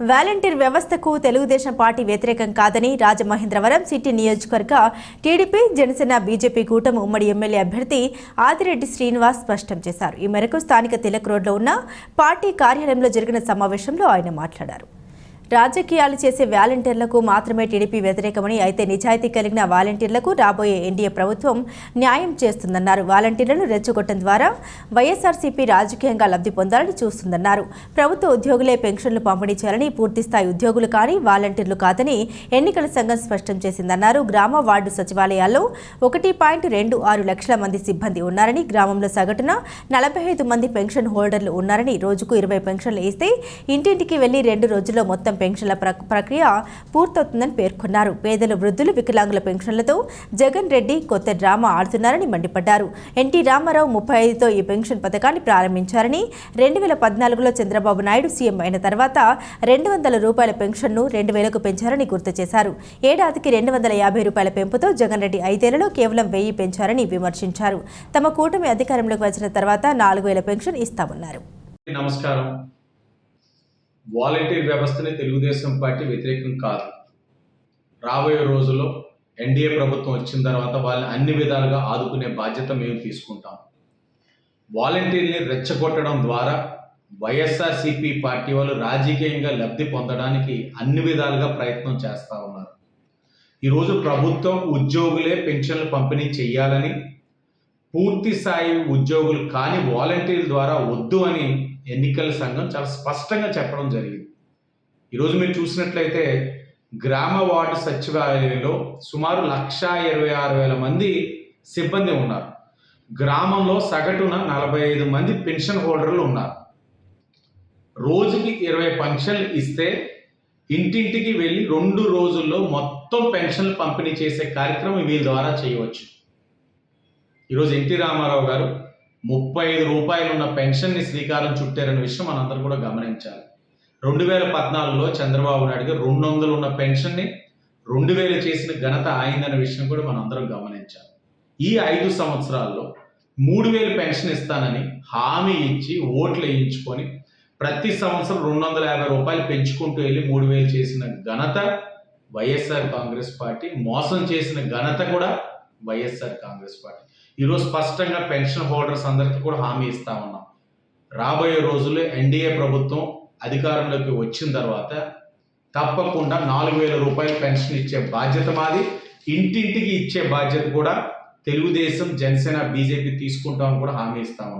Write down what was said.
Volunteer వ్యవస్థకు Telugu Desam party వ్యతిరేకం కాదని రాజమహేంద్రవరం సిటీ నియోజకవర్గ టీడీపీ జనసేన బీజేపీ కూటమి ఉమ్మడి ఎమ్మెల్యే అభ్యర్థి ఆదిరెడ్డి శ్రీనివాస్ స్పష్టం చేశారు. ఈ మేరకు స్థానిక తిలక్ రోడ్లో ఉన్న పార్టీ కార్యాలయంలో జరిగిన సమావేశంలో ఆయన మాట్లాడారు. రాజకీయాలు చేసే వాలంటీర్లకు మాత్రమే టీడీపీ వ్యతిరేకమని, అయితే నిజాయితీ కలిగిన వాలంటీర్లకు రాబోయే ఎన్డీఏ ప్రభుత్వం న్యాయం చేస్తుందన్నారు. వాలంటీర్లను రెచ్చగొట్టడం ద్వారా వైఎస్ఆర్సీపీ రాజకీయంగా లబ్ధి పొందాలని చూస్తుందన్నారు. ప్రభుత్వ ఉద్యోగులే పెన్షన్లు పంపిణీ చేయాలని, పూర్తిస్థాయి ఉద్యోగులు కానీ వాలంటీర్లు కాదని ఎన్నికల సంఘం స్పష్టం చేసిందన్నారు. గ్రామ వార్డు సచివాలయాల్లో 1.26 లక్షల మంది సిబ్బంది ఉన్నారని, గ్రామంలో సగటున 45 మంది పెన్షన్ హోల్డర్లు ఉన్నారని, రోజుకు 20 పెన్షన్లు ఇస్తే ఇంటింటికి వెళ్లి 2 రోజుల్లో మొత్తం పెన్షన్ల ప్రక్రియ పూర్తవుతుందని పేర్కొన్నారు. పేదలు, వృద్ధులు, వికలాంగుల పెన్షన్లతో జగన్ రెడ్డి కొత్త డ్రామా ఆడుతున్నారని మండిపడ్డారు. ఎన్టీ రామారావు 35తో ఈ పెన్షన్ పథకాన్ని ప్రారంభించారని, 2014లో చంద్రబాబు నాయుడు సీఎం అయిన తర్వాత 200 రూపాయల పెన్షన్ను 2000కు పెంచారని గుర్తు చేశారు. ఏడాదికి 250 రూపాయల పెంపుతో జగన్ రెడ్డి 5 ఏళ్లలో కేవలం 1000 పెంచారని విమర్శించారు. తమ కూటమి అధికారంలోకి వచ్చిన తర్వాత 4000 పెన్షన్ ఇస్తామన్నారు. నమస్కారం. వాలంటీర్ వ్యవస్థని తెలుగుదేశం పార్టీ వ్యతిరేకం కాదు. రాబోయే రోజుల్లో ఎన్డీఏ ప్రభుత్వం వచ్చిన తర్వాత వాళ్ళని అన్ని విధాలుగా ఆదుకునే బాధ్యత మేము తీసుకుంటాం. వాలంటీర్ని రెచ్చగొట్టడం ద్వారా వైఎస్ఆర్సీపీ పార్టీ వాళ్ళు రాజకీయంగా లబ్ధి పొందడానికి అన్ని విధాలుగా ప్రయత్నం చేస్తూ ఉన్నారు. ఈరోజు ప్రభుత్వం ఉద్యోగులే పెన్షన్లు పంపిణీ చేయాలని, పూర్తి స్థాయి ఉద్యోగులు కానీ వాలంటీర్ల ద్వారా వద్దు అని ఎన్నికల సంఘం చాలా స్పష్టంగా చెప్పడం జరిగింది. ఈరోజు మీరు చూసినట్లయితే గ్రామ వార్డు సచివాలయంలో సుమారు 1,26,000 మంది సిబ్బంది ఉన్నారు. గ్రామంలో సగటున 45 మంది పెన్షన్ హోల్డర్లు ఉన్నారు. రోజుకి 20 పెన్షన్లు ఇస్తే ఇంటింటికి వెళ్ళి 2 రోజుల్లో మొత్తం పెన్షన్లు పంపిణీ చేసే కార్యక్రమం వీళ్ళ ద్వారా చేయవచ్చు. ఈరోజు ఎన్టీ రామారావు గారు 35 రూపాయలు ఉన్న పెన్షన్ని శ్రీకారం చుట్టారనే విషయం మనందరూ కూడా గమనించాలి. 2014లో చంద్రబాబు నాయుడు గారు 200 ఉన్న పెన్షన్ని 2000 చేసిన ఘనత ఆయనదనే విషయం కూడా మనందరం గమనించాలి. ఈ 5 సంవత్సరాల్లో 3000 పెన్షన్ ఇస్తానని హామీ ఇచ్చి ఓట్లు వేయించుకొని ప్రతి సంవత్సరం 250 రూపాయలు పెంచుకుంటూ వెళ్ళి 3000 చేసిన ఘనత వైఎస్ఆర్ కాంగ్రెస్ పార్టీ, మోసం చేసిన ఘనత కూడా వైఎస్ఆర్ కాంగ్రెస్ పార్టీ. ఈరోజు స్పష్టంగా పెన్షన్ హోల్డర్స్ అందరికీ కూడా హామీ ఇస్తా ఉన్నాం. రాబోయే రోజుల్లో ఎన్డీఏ ప్రభుత్వం అధికారంలోకి వచ్చిన తర్వాత తప్పకుండా 4000 రూపాయల పెన్షన్ ఇచ్చే బాధ్యత మాది. ఇంటింటికి ఇచ్చే బాధ్యత కూడా తెలుగుదేశం, జనసేన, బీజేపీ తీసుకుంటామని కూడా హామీ ఇస్తా ఉన్నాం.